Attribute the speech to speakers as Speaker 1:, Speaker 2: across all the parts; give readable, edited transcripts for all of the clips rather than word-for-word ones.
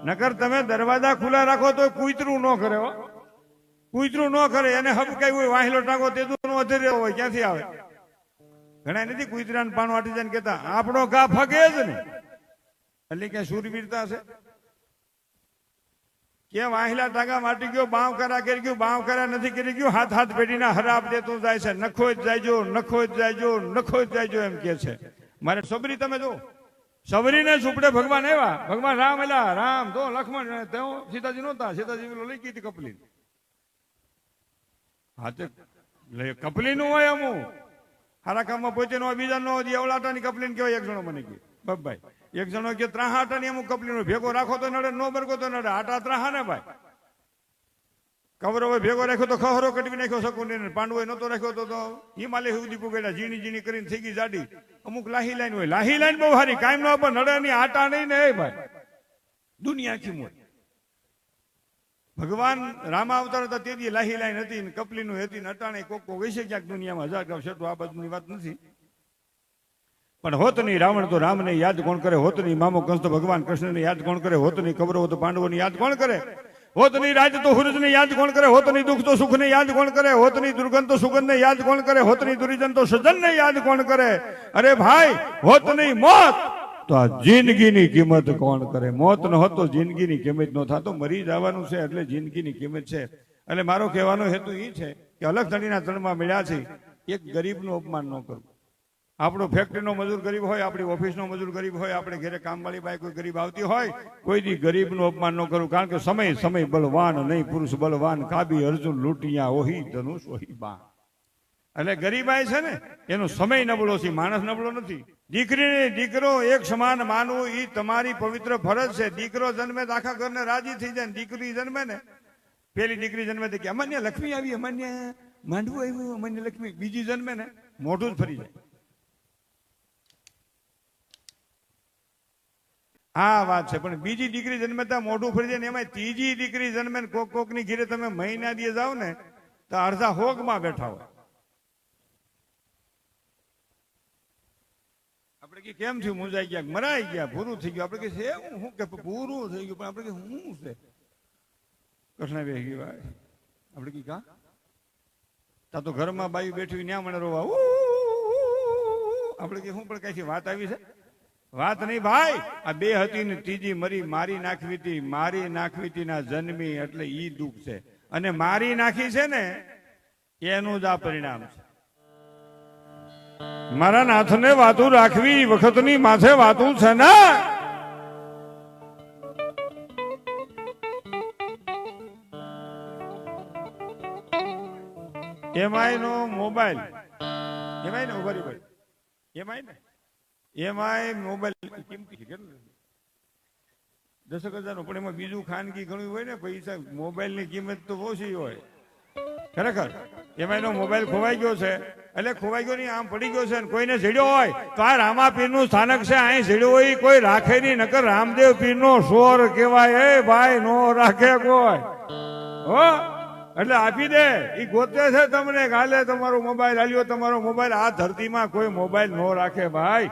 Speaker 1: નકર તમે દરવાજા ખુલ્લા રાખો તો કૂતરું ન કરે હો, કૂતરું ન કરે. એને હબકાયું હોય વાહિલો ટાંકો તે નો અધર્યો હોય ક્યાંથી આવે? ઘણા નથી કૂતરાને પાણું આટી જાય કેતા આપણો ઘા ફગે જ ને, એટલે કે શૂરવીરતા છે કે વાહિલા ટાંગા માટી ગયો, બાવ કરા કરી ગયું, બાવ કરા નથી કરી ગયું, હાથ હાથ પેઢીના હરાબ દેતું જાય છે. નખો જ જાયજો, નખો જ જાયજો, નખો જ જાયજો એમ કે છે. મારે સબરી તમે જો, સબરીને ઝૂંપડે ભગવાન આવ્યા, ભગવાન રામ એલા રામ તો લક્ષ્મણ તેઓ સીતાજી નહોતા, સીતાજી લઈ ગઈ હતી કપલી. હા તે કપલી નું હોય અમુક હારા કામમાં પહોંચે નો બીજા નો અવલાટાની કપલીને કહેવાય. એક જણો મને કે બબ્બાઈ, એક જણો કે ત્રાહા આટાની અમુક કપલીનો ભેગો રાખો તો નડે, નો બરકો તો નડે. આટા ત્રાહા ને ભાઈ, કવરો ભેગો રાખ્યો તો ખહરો કટવી નાખ્યો શકું, પાંડવો નતો રાખ્યો તો હિમાલય સુધી પુગેલા, ઝીણી ઝીણી કરીને થઈ ગઈ જાડી. અમુક લાહી લાઈન હોય, લાહી લાઈન બહુ સારી, કાયમ નો પણ નડે નહીં. આટા નહીં ને ભાઈ, દુનિયા આખી મોય. ભગવાન રામા અવતાર હતા તેથી લાહી લાઈન હતી ને કપલીનું હતી ને અટાણે કોક કોક હશે ક્યાંક દુનિયામાં, હજાર ગાવ શેઠું આ બાજુની વાત નથી. પણ હોત નહીં રાવણ તો રામને યાદ કોણ કરે, હોત નહીં મામો કંસ તો ભગવાન કૃષ્ણને યાદ કોણ કરે, હોત નહીં કૌરવો તો પાંડવોને યાદ કોણ કરે, હોત નહીં રાજ તો હુરજને યાદ કોણ કરે, હોત નહીં દુઃખ તો સુખને યાદ કોણ કરે, હોત નહીં દુર્ગંધ તો સુગંધને યાદ કોણ કરે, હોત નહીં દુર્જન તો સજનને યાદ કોણ કરે. અરે ભાઈ હોત નહીં મોત તો આ જિંદગીની કિંમત કોણ કરે? મોત ન હોત તો જિંદગીની કિંમત ન થતો. મરી જવાનું છે એટલે જિંદગીની કિંમત છે. એટલે મારો કહેવાનો હેતુ એ છે કે અલગ ધણીના તળમાં મળ્યા છે, એક ગરીબનું અપમાન ન કરવું. આપણો ફેક્ટરીનો મજૂર ગરીબ હોય, આપણી ઓફિસનો મજૂર ગરીબ હોય, આપણે ઘરે કામવાળી બાઈ કોઈ ગરીબ આવતી હોય, કોઈ દી ગરીબનું અપમાન ન કરવું. કારણ કે સમય સમય બલવાન નહીં, પુરુષ બલવાન, કાબી અર્જુન લૂંટિયા ઓહી ધનુષ ઓહી બા. એટલે ગરીબાઈ છે ને એનો સમય નબળો છે, માણસ નબળો નથી. દીકરીને દીકરો એક સમાન માનવું એ તમારી પવિત્ર ફરજ છે. દીકરો જન્મે તો આખા ઘરને રાજી થઈ જાય. દીકરી જન્મે ને, પેલી દીકરી જન્મે કે અમાન્ય લક્ષ્મી આવી, અમાન્ય માંડવું આવ્યું, અમાન્ય લક્ષ્મી. બીજી જન્મે ને મોઢું જ ફરી જાય. આ વાત છે. પણ બીજી દીકરી જન્મતા મોઢું ફરી જાય ને એમાં ત્રીજી દીકરી જન્મે ને કોક કોક ની ઘીરે તમે મહિના દીએ જાઓ ને તો અડધા હોગમાં બેઠા હોય. આપણે કે કેમ થયું, મુંજાઈ ગયા, મરાઈ ગયા, પૂરું થઈ ગયું. આપણે કે હું કે પૂરું થઈ ગયું, પણ આપણે કે હું છે કૃષ્ણ બેસી ગયું ભાઈ. આપણે કે કા તા તો ઘરમાં બાઈ બેઠી ન્યા મને રોવા. આપણે કે હું પણ કઈ વાત આવી છે? વાત નહીં ભાઈ, આ બે હતી ને ત્રીજી મરી, મારી નાખવી હતી, મારી નાખવી હતી ના જન્મી, એટલે ઈ દુઃખ છે. અને મારી નાખી છે ને એનું જ આ પરિણામ છે. મારા નાથને વાતું રાખવી વખતની માથે વાતું છે ને. એમાંય નો મોબાઈલ, એમાંય ને ઉભારી ભાઈ, એમાંય ને એમાંય મોબાઈલ કિંમતી છે કેટલું? 10,000 નો. પણ એમાં બીજું ખાનગી ઘણું હોય ને પૈસા. મોબાઈલ ની કિંમત તો ઓછી હોય ખરેખર. એમાં એનો મોબાઈલ ખોવાઈ ગયો છે, એટલે ખોવાઈ ગયો નહીં, આમ પડી ગયો છે. કોઈને જડ્યો હોય તો આ રામાપીર નું સ્થાનક છે, અહીં જડ્યો હોય કોઈ રાખે નહીં. નકર રામદેવ પીર નો સોર કહેવાય. એ ભાઈ નો રાખે કોઈ હો, એટલે આપી દે. એ ગોતે છે તમને ગાલે તમારો મોબાઈલ આલ્યો, તમારો મોબાઈલ. આ ધરતીમાં કોઈ મોબાઈલ નો રાખે ભાઈ.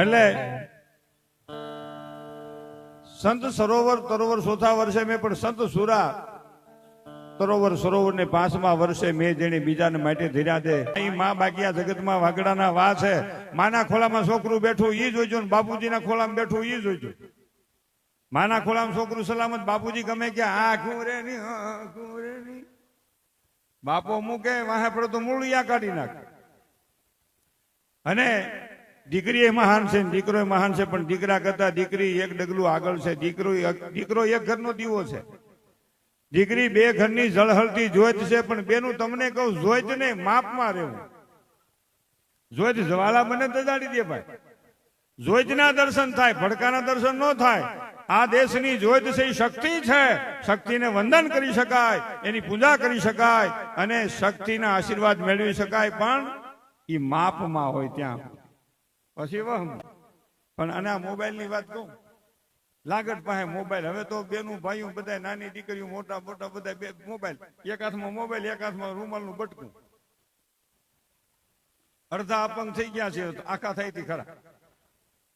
Speaker 1: એટલે સંત સરોવર તરોવર ચોથા વર્ષે મેં, પણ સંત સુરા તરોવર સરોવર ને 5મા વર્ષે મેં જેને બીજાને માટે ધીર્યા દે. અહીં માં બાકી આ જગતમાં વાગડાના વા છે. માના ખોલામાં છોકરું બેઠું ઈ જોઈજો, ને બાપુજીના ખોલામાં બેઠું ઈ જોઈજો. માના ખોલામાં છોકરું સલામત, બાપુજી ગમે કે આ ઘૂરે ની, બાપો મૂકે વાહે પડે તો મૂળિયા કાઢી નાખે. અને દીકરી એ મહાન છે, દીકરો એ મહાન છે, પણ દીકરા કરતા દીકરી એક ડગલું આગળ છે. દીકરો એક ઘરનો દીવો છે, દીકરી બે ઘરની જળહળતી જોઈત છે. પણ બેનું તમને કહું, જોઈત ને માપમાં રહેવું. જોઈત જ્વાલા મને દજાડી દે ભાઈ. જોઈતના દર્શન થાય, ભડકાના દર્શન ન થાય. આ દેશની જોઈત છે એ શક્તિ છે. શક્તિને વંદન કરી શકાય, એની પૂજા કરી શકાય અને શક્તિના આશીર્વાદ મેળવી શકાય, પણ એ માપમાં હોય ત્યાં પછી વહમ. પણ અને આ મોબાઈલની વાત કહું, લાગત પાસે મોબાઈલ. હવે તો બેનું ભાઈઓ બધા, નાની દીકરીઓ મોટા મોટા બધા બે મોબાઈલ. એક હાથમાં મોબાઈલ, એક હાથમાં રૂમાલનું બટકું. અડધા અપંગ થઈ ગયા છે, આખા થઈ હતી ખરા.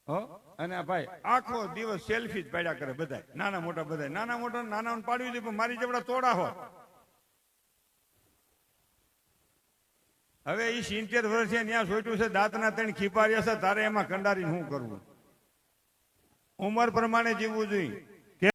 Speaker 1: હો અને આ ભાઈ આખો દિવસ સેલ્ફી જ પાડ્યા કરે બધા નાના મોટા બધા નાના મોટા પાડવી દે પણ મારી જેવડા તોડા હોત. હવે એ 70 વર્ષે ત્યાં સોટ્યું છે દાંતના 3 ખીપાર્યા છે તારે એમાં કંડારી શું કરવું? ઉંમર પ્રમાણે જીવવું જોઈએ.